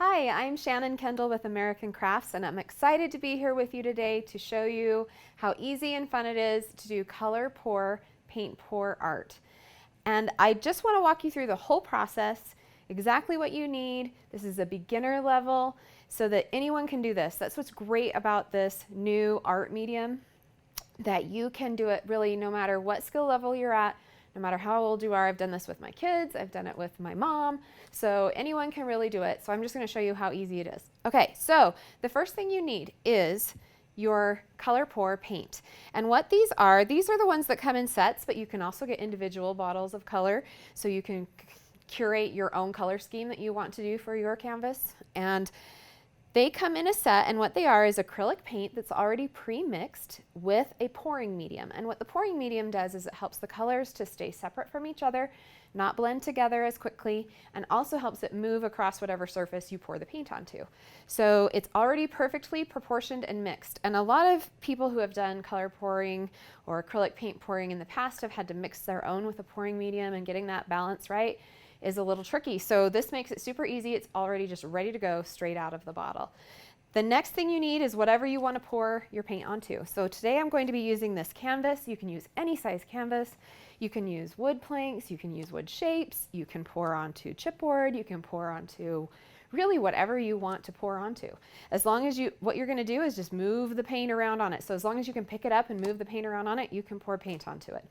Hi, I'm Shannon Kendall with American Crafts, and I'm excited to be here with you today to show you how easy and fun it is to do color pour, paint pour art. And I just want to walk you through the whole process, exactly what you need. This is a beginner level so that anyone can do this. That's what's great about this new art medium, that you can do it really no matter what skill level you're at, no matter how old you are. I've done this with my kids, I've done it with my mom, so anyone can really do it. So I'm just going to show you how easy it is. Okay, so the first thing you need is your color pour paint. And what these are the ones that come in sets, but you can also get individual bottles of color, so you can curate your own color scheme that you want to do for your canvas. And they come in a set, and what they are is acrylic paint that's already pre-mixed with a pouring medium. And what the pouring medium does is it helps the colors to stay separate from each other, not blend together as quickly, and also helps it move across whatever surface you pour the paint onto. So it's already perfectly proportioned and mixed. And a lot of people who have done color pouring or acrylic paint pouring in the past have had to mix their own with a pouring medium, and getting that balance right is a little tricky. So this makes it super easy. It's already just ready to go straight out of the bottle. The next thing you need is whatever you want to pour your paint onto. So today I'm going to be using this canvas. You can use any size canvas. You can use wood planks, you can use wood shapes, you can pour onto chipboard, you can pour onto really whatever you want to pour onto. As long as what you're going to do is just move the paint around on it. So as long as you can pick it up and move the paint around on it, you can pour paint onto it.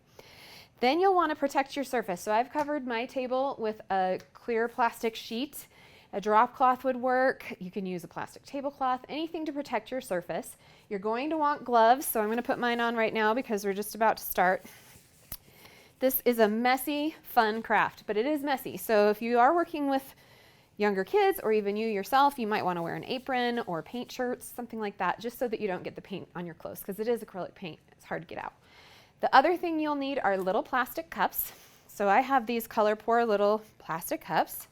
Then you'll want to protect your surface. So I've covered my table with a clear plastic sheet. A drop cloth would work. You can use a plastic tablecloth, anything to protect your surface. You're going to want gloves, so I'm going to put mine on right now because we're just about to start. This is a messy, fun craft, but it is messy. So if you are working with younger kids, or even you yourself, you might want to wear an apron or paint shirts, something like that, just so that you don't get the paint on your clothes, because it is acrylic paint. It's hard to get out. The other thing you'll need are little plastic cups. So I have these color pour little plastic cups.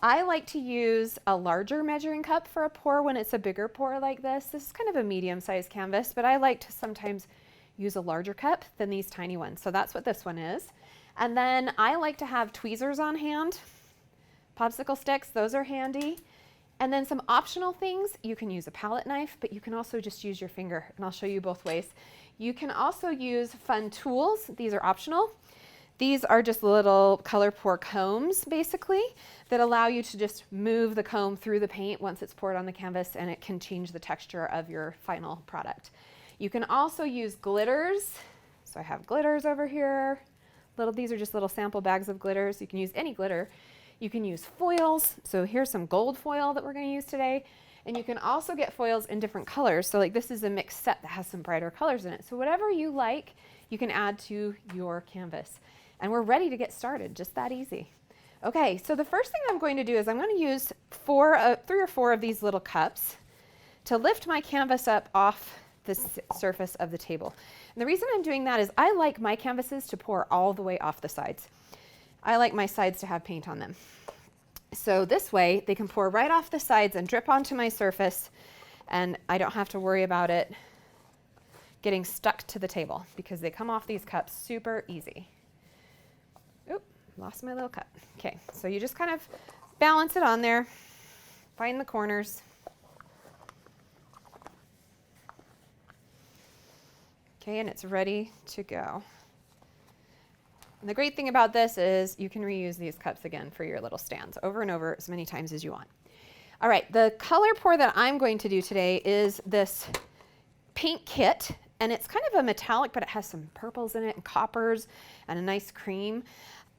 I like to use a larger measuring cup for a pour when it's a bigger pour like this. This is kind of a medium-sized canvas, but I like to sometimes use a larger cup than these tiny ones. So that's what this one is. And then I like to have tweezers on hand, popsicle sticks, those are handy. And then some optional things, you can use a palette knife, but you can also just use your finger, and I'll show you both ways. You can also use fun tools. These are optional. These are just little color pour combs, basically, that allow you to just move the comb through the paint once it's poured on the canvas, and it can change the texture of your final product. You can also use glitters. So I have glitters over here. These are just little sample bags of glitters. You can use any glitter. You can use foils. So here's some gold foil that we're going to use today. And you can also get foils in different colors. So like this is a mixed set that has some brighter colors in it. So whatever you like, you can add to your canvas. And we're ready to get started, just that easy. Okay, so the first thing I'm going to do is I'm going to use 3 or 4 of these little cups to lift my canvas up off the surface of the table. And the reason I'm doing that is I like my canvases to pour all the way off the sides. I like my sides to have paint on them. So this way they can pour right off the sides and drip onto my surface, and I don't have to worry about it getting stuck to the table because they come off these cups super easy. Oop, lost my little cup. Okay, so you just kind of balance it on there, find the corners. Okay, and it's ready to go. And the great thing about this is you can reuse these cups again for your little stands over and over as many times as you want. All right, the color pour that I'm going to do today is this paint kit, and it's kind of a metallic, but it has some purples in it and coppers and a nice cream.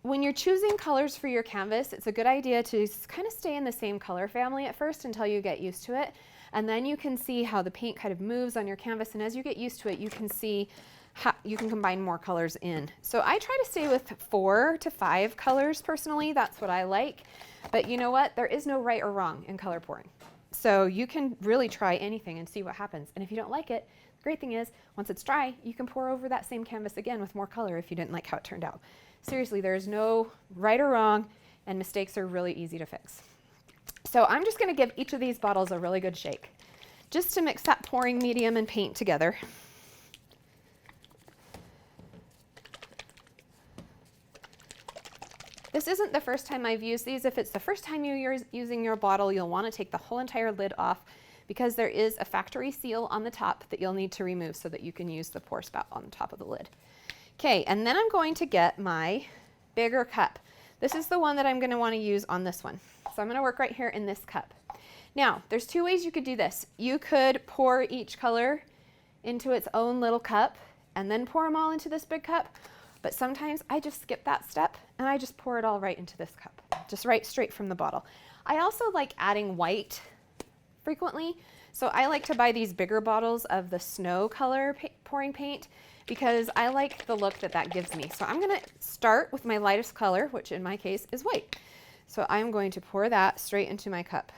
When you're choosing colors for your canvas, it's a good idea to kind of stay in the same color family at first until you get used to it. And then you can see how the paint kind of moves on your canvas, and as you get used to it, you can see how you can combine more colors in. So I try to stay with 4 to 5 colors personally. That's what I like. But you know what? There is no right or wrong in color pouring. So you can really try anything and see what happens. And if you don't like it, the great thing is once it's dry, you can pour over that same canvas again with more color if you didn't like how it turned out. Seriously, there is no right or wrong, and mistakes are really easy to fix. So I'm just going to give each of these bottles a really good shake, just to mix that pouring medium and paint together. This this isn't the first time I've used these. If it's the first time you're using your bottle, you'll want to take the whole entire lid off because there is a factory seal on the top that you'll need to remove so that you can use the pour spout on the top of the lid. Okay, and then I'm going to get my bigger cup. This is the one that I'm going to want to use on this one. So I'm going to work right here in this cup. Now, there's two ways you could do this. You could pour each color into its own little cup and then pour them all into this big cup. But sometimes I just skip that step and I just pour it all right into this cup, just right straight from the bottle. I also like adding white frequently. So I like to buy these bigger bottles of the snow color pouring paint because I like the look that that gives me. So I'm going to start with my lightest color, which in my case is white. So I'm going to pour that straight into my cup.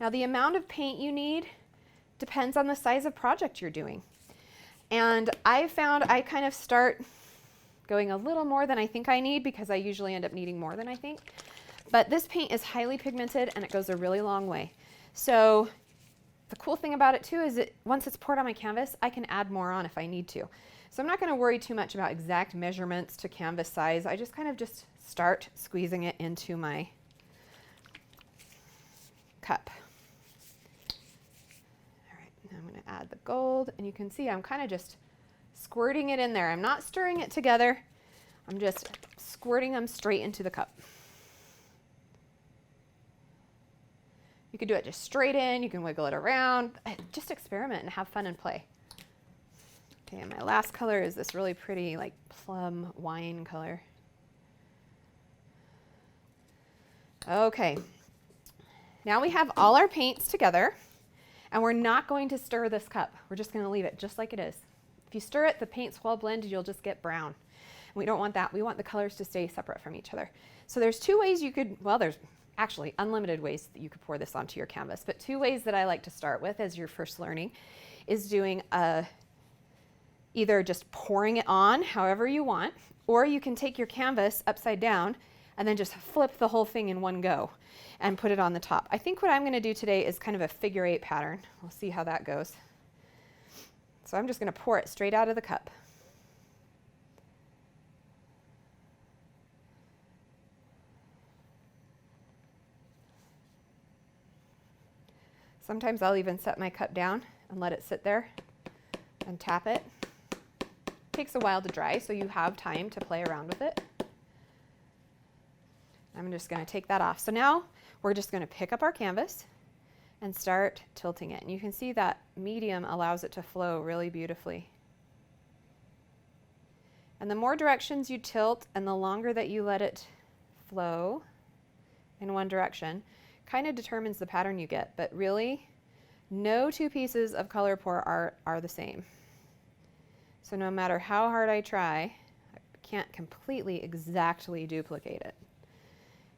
Now the amount of paint you need depends on the size of project you're doing. And I found I kind of start going a little more than I think I need because I usually end up needing more than I think. But this paint is highly pigmented and it goes a really long way. So the cool thing about it too is that once it's poured on my canvas, I can add more on if I need to. So I'm not going to worry too much about exact measurements to canvas size. I just kind of just start squeezing it into my cup. All right, now I'm going to add the gold, and you can see I'm kind of just squirting it in there. I'm not stirring it together. I'm just squirting them straight into the cup. You could do it just straight in. You can wiggle it around. Just experiment and have fun and play. Okay, and my last color is this really pretty like plum wine color. Okay, now we have all our paints together, and we're not going to stir this cup. We're just going to leave it just like it is. If you stir it, the paints will blend, you'll just get brown. And we don't want that. We want the colors to stay separate from each other. So there's two ways you could, well, there's actually unlimited ways that you could pour this onto your canvas, but two ways that I like to start with as you're first learning is doing either just pouring it on however you want, or you can take your canvas upside down and then just flip the whole thing in one go and put it on the top. I think what I'm going to do today is kind of a figure 8 pattern. We'll see how that goes. So I'm just going to pour it straight out of the cup. Sometimes I'll even set my cup down and let it sit there and tap it. It takes a while to dry, so you have time to play around with it. I'm just going to take that off. So now we're just going to pick up our canvas and start tilting it. And you can see that medium allows it to flow really beautifully. And the more directions you tilt and the longer that you let it flow in one direction, kind of determines the pattern you get. But really, no two pieces of color pour art are the same. So no matter how hard I try, I can't completely exactly duplicate it,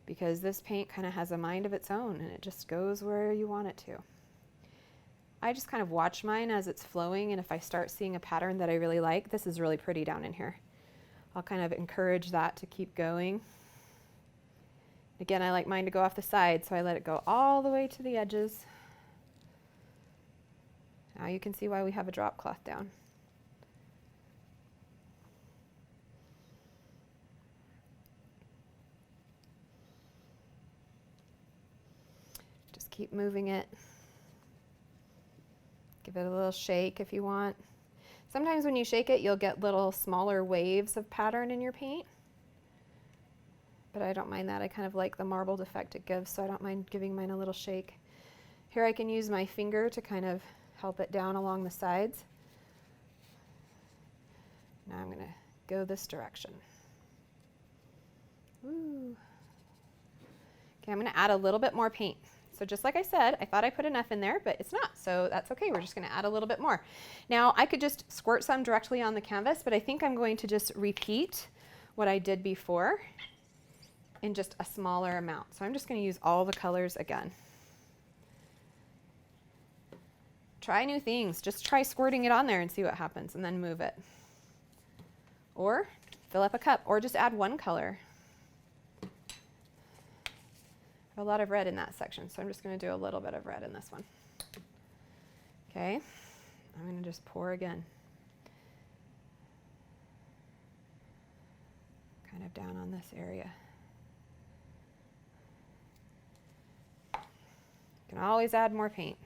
because this paint kind of has a mind of its own and it just goes where you want it to. I just kind of watch mine as it's flowing, and if I start seeing a pattern that I really like, this is really pretty down in here, I'll kind of encourage that to keep going. Again, I like mine to go off the side, so I let it go all the way to the edges. Now you can see why we have a drop cloth down. Just keep moving it. Give it a little shake if you want. Sometimes when you shake it, you'll get little smaller waves of pattern in your paint. But I don't mind that. I kind of like the marbled effect it gives, so I don't mind giving mine a little shake. Here I can use my finger to kind of help it down along the sides. Now I'm going to go this direction. Woo. Okay, I'm going to add a little bit more paint. So just like I said, I thought I put enough in there, but it's not, so that's okay. We're just going to add a little bit more. Now I could just squirt some directly on the canvas, but I think I'm going to just repeat what I did before in just a smaller amount. So I'm just going to use all the colors again. Try new things. Just try squirting it on there and see what happens, and then move it. Or fill up a cup, or just add one color. A lot of red in that section, so I'm just going to do a little bit of red in this one. Okay, I'm going to just pour again. Kind of down on this area. You can always add more paint.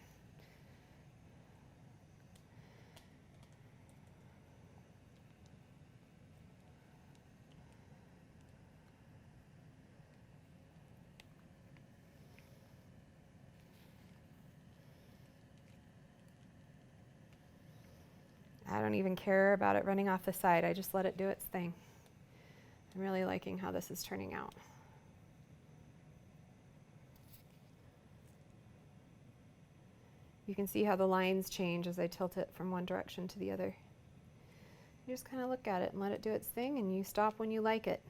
I don't even care about it running off the side. I just let it do its thing. I'm really liking how this is turning out. You can see how the lines change as I tilt it from one direction to the other. You just kind of look at it and let it do its thing, and you stop when you like it.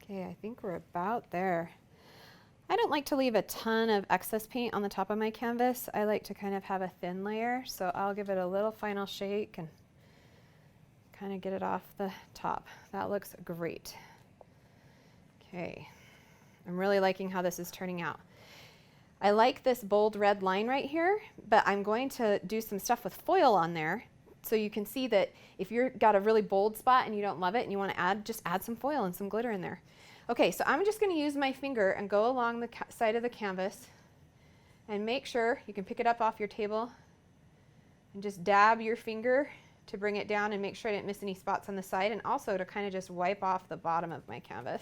Okay, I think we're about there. I don't like to leave a ton of excess paint on the top of my canvas. I like to kind of have a thin layer, so I'll give it a little final shake and kind of get it off the top. That looks great. Okay, I'm really liking how this is turning out. I like this bold red line right here, but I'm going to do some stuff with foil on there so you can see that if you've got a really bold spot and you don't love it and you want to add, just add some foil and some glitter in there. Okay, so I'm just going to use my finger and go along the side of the canvas and make sure you can pick it up off your table and just dab your finger to bring it down and make sure I didn't miss any spots on the side, and also to kind of just wipe off the bottom of my canvas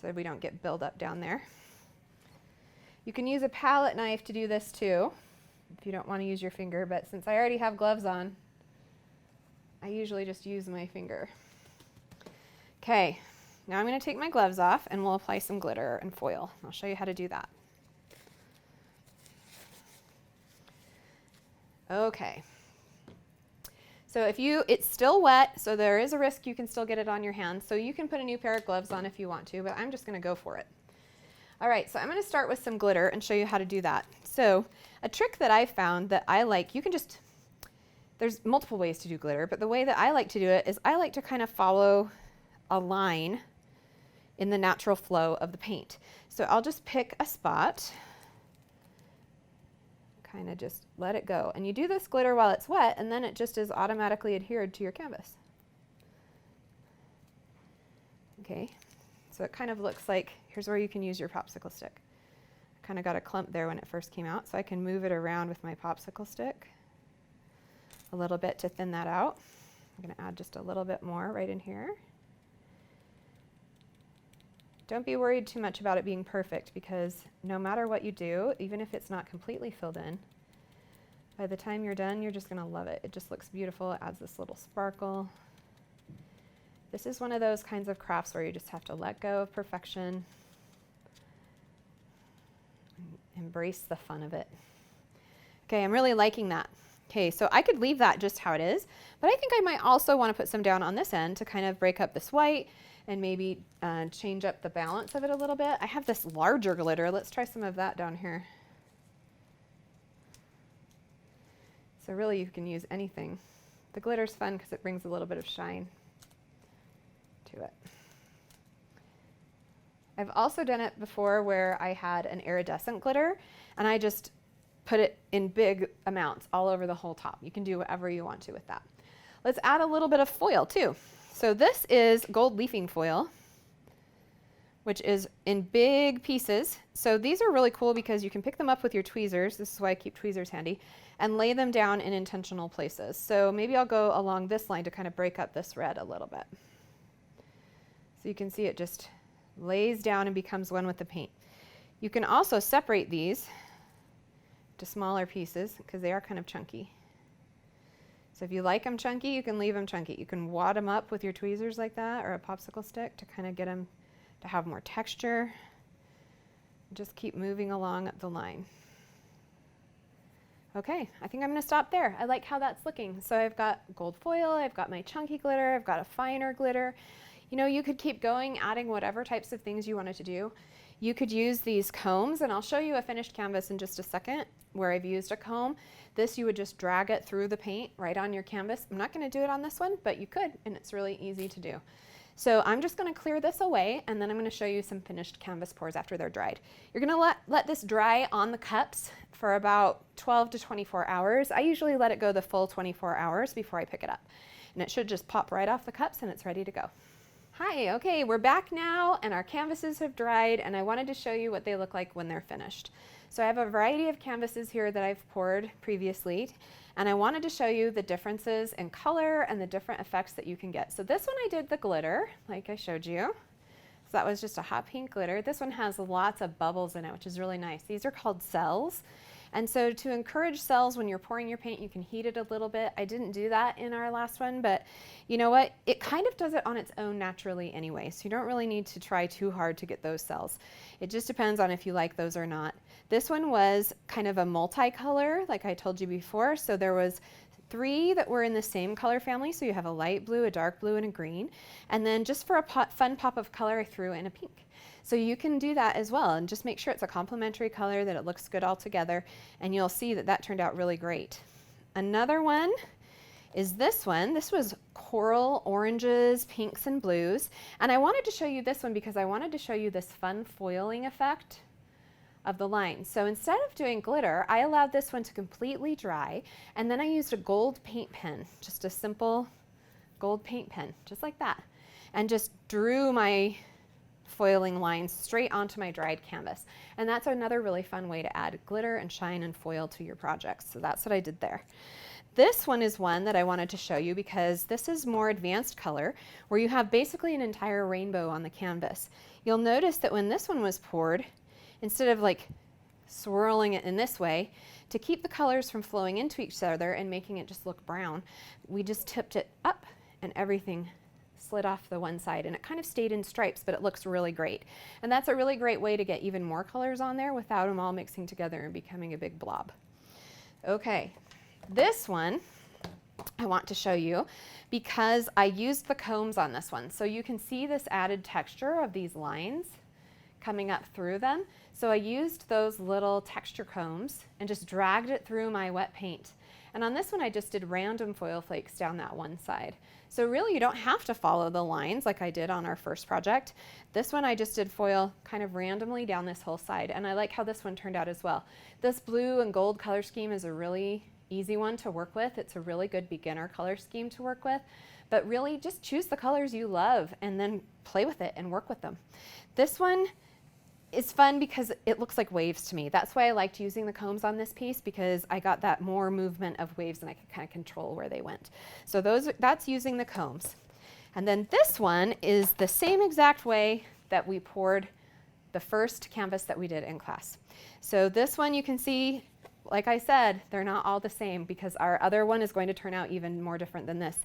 so we don't get buildup down there. You can use a palette knife to do this too if you don't want to use your finger, but since I already have gloves on, I usually just use my finger. Okay. Now I'm going to take my gloves off and we'll apply some glitter and foil. I'll show you how to do that. Okay. So it's still wet, so there is a risk you can still get it on your hands. So you can put a new pair of gloves on if you want to, but I'm just going to go for it. All right, so I'm going to start with some glitter and show you how to do that. So a trick that I found that I like, there's multiple ways to do glitter, but the way that I like to do it is I like to kind of follow a line in the natural flow of the paint. So I'll just pick a spot, kind of just let it go. And you do this glitter while it's wet, and then it just is automatically adhered to your canvas. Okay, so it kind of looks like, here's where you can use your popsicle stick. I kind of got a clump there when it first came out, so I can move it around with my popsicle stick a little bit to thin that out. I'm going to add just a little bit more right in here. Don't be worried too much about it being perfect, because no matter what you do, even if it's not completely filled in, by the time you're done, you're just going to love it. It just looks beautiful. It adds this little sparkle. This is one of those kinds of crafts where you just have to let go of perfection and embrace the fun of it. Okay, I'm really liking that. Okay, so I could leave that just how it is, but I think I might also want to put some down on this end to kind of break up this white and maybe change up the balance of it a little bit. I have this larger glitter. Let's try some of that down here. So really you can use anything. The glitter's fun because it brings a little bit of shine to it. I've also done it before where I had an iridescent glitter and I just put it in big amounts all over the whole top. You can do whatever you want to with that. Let's add a little bit of foil too. So this is gold leafing foil, which is in big pieces. So these are really cool because you can pick them up with your tweezers. This is why I keep tweezers handy, and lay them down in intentional places. So maybe I'll go along this line to kind of break up this red a little bit. So you can see it just lays down and becomes one with the paint. You can also separate these to smaller pieces because they are kind of chunky. So if you like them chunky, you can leave them chunky. You can wad them up with your tweezers like that or a popsicle stick to kind of get them to have more texture. Just keep moving along the line. Okay, I think I'm going to stop there. I like how that's looking. So I've got gold foil, I've got my chunky glitter, I've got a finer glitter. You know, you could keep going, adding whatever types of things you wanted to do. You could use these combs, and I'll show you a finished canvas in just a second where I've used a comb. This, you would just drag it through the paint right on your canvas. I'm not going to do it on this one, but you could, and it's really easy to do. So I'm just going to clear this away, and then I'm going to show you some finished canvas pours after they're dried. You're going to let this dry on the cups for about 12 to 24 hours. I usually let it go the full 24 hours before I pick it up. And it should just pop right off the cups, and it's ready to go. Hi, okay, we're back now and our canvases have dried and I wanted to show you what they look like when they're finished. So I have a variety of canvases here that I've poured previously and I wanted to show you the differences in color and the different effects that you can get. So this one I did the glitter, like I showed you. So that was just a hot pink glitter. This one has lots of bubbles in it, which is really nice. These are called cells. And so to encourage cells when you're pouring your paint, you can heat it a little bit. I didn't do that in our last one, but you know what? It kind of does it on its own naturally anyway, so you don't really need to try too hard to get those cells. It just depends on if you like those or not. This one was kind of a multicolor, like I told you before, so there was 3 that were in the same color family, so you have a light blue, a dark blue, and a green. And then just for a fun pop of color, I threw in a pink. So you can do that as well, and just make sure it's a complementary color, that it looks good all together, and you'll see that that turned out really great. Another one is this one. This was coral oranges, pinks, and blues. And I wanted to show you this one because I wanted to show you this fun foiling effect of the lines. So instead of doing glitter, I allowed this one to completely dry, and then I used a gold paint pen, just a simple gold paint pen, just like that, and just drew my foiling lines straight onto my dried canvas. And that's another really fun way to add glitter and shine and foil to your projects. So that's what I did there. This one is one that I wanted to show you because this is more advanced color where you have basically an entire rainbow on the canvas. You'll notice that when this one was poured, instead of like swirling it in this way, to keep the colors from flowing into each other and making it just look brown, we just tipped it up and everything slid off the one side, and it kind of stayed in stripes, but it looks really great. And that's a really great way to get even more colors on there without them all mixing together and becoming a big blob. Okay, this one I want to show you because I used the combs on this one. So you can see this added texture of these lines coming up through them. So I used those little texture combs and just dragged it through my wet paint. And on this one, I just did random foil flakes down that one side. So really, you don't have to follow the lines like I did on our first project. This one, I just did foil kind of randomly down this whole side. And I like how this one turned out as well. This blue and gold color scheme is a really easy one to work with. It's a really good beginner color scheme to work with. But really, just choose the colors you love and then play with it and work with them. This one is fun because it looks like waves to me. That's why I liked using the combs on this piece, because I got that more movement of waves and I could kind of control where they went. So that's using the combs. And then this one is the same exact way that we poured the first canvas that we did in class. So this one you can see, like I said, they're not all the same because our other one is going to turn out even more different than this.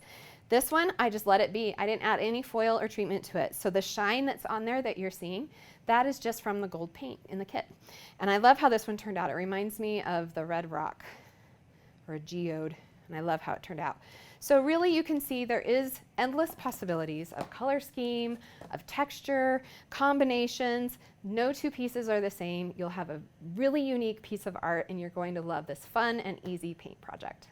This one, I just let it be. I didn't add any foil or treatment to it. So the shine that's on there that you're seeing, that is just from the gold paint in the kit. And I love how this one turned out. It reminds me of the red rock or a geode, and I love how it turned out. So really you can see there is endless possibilities of color scheme, of texture, combinations. No two pieces are the same. You'll have a really unique piece of art and you're going to love this fun and easy paint project.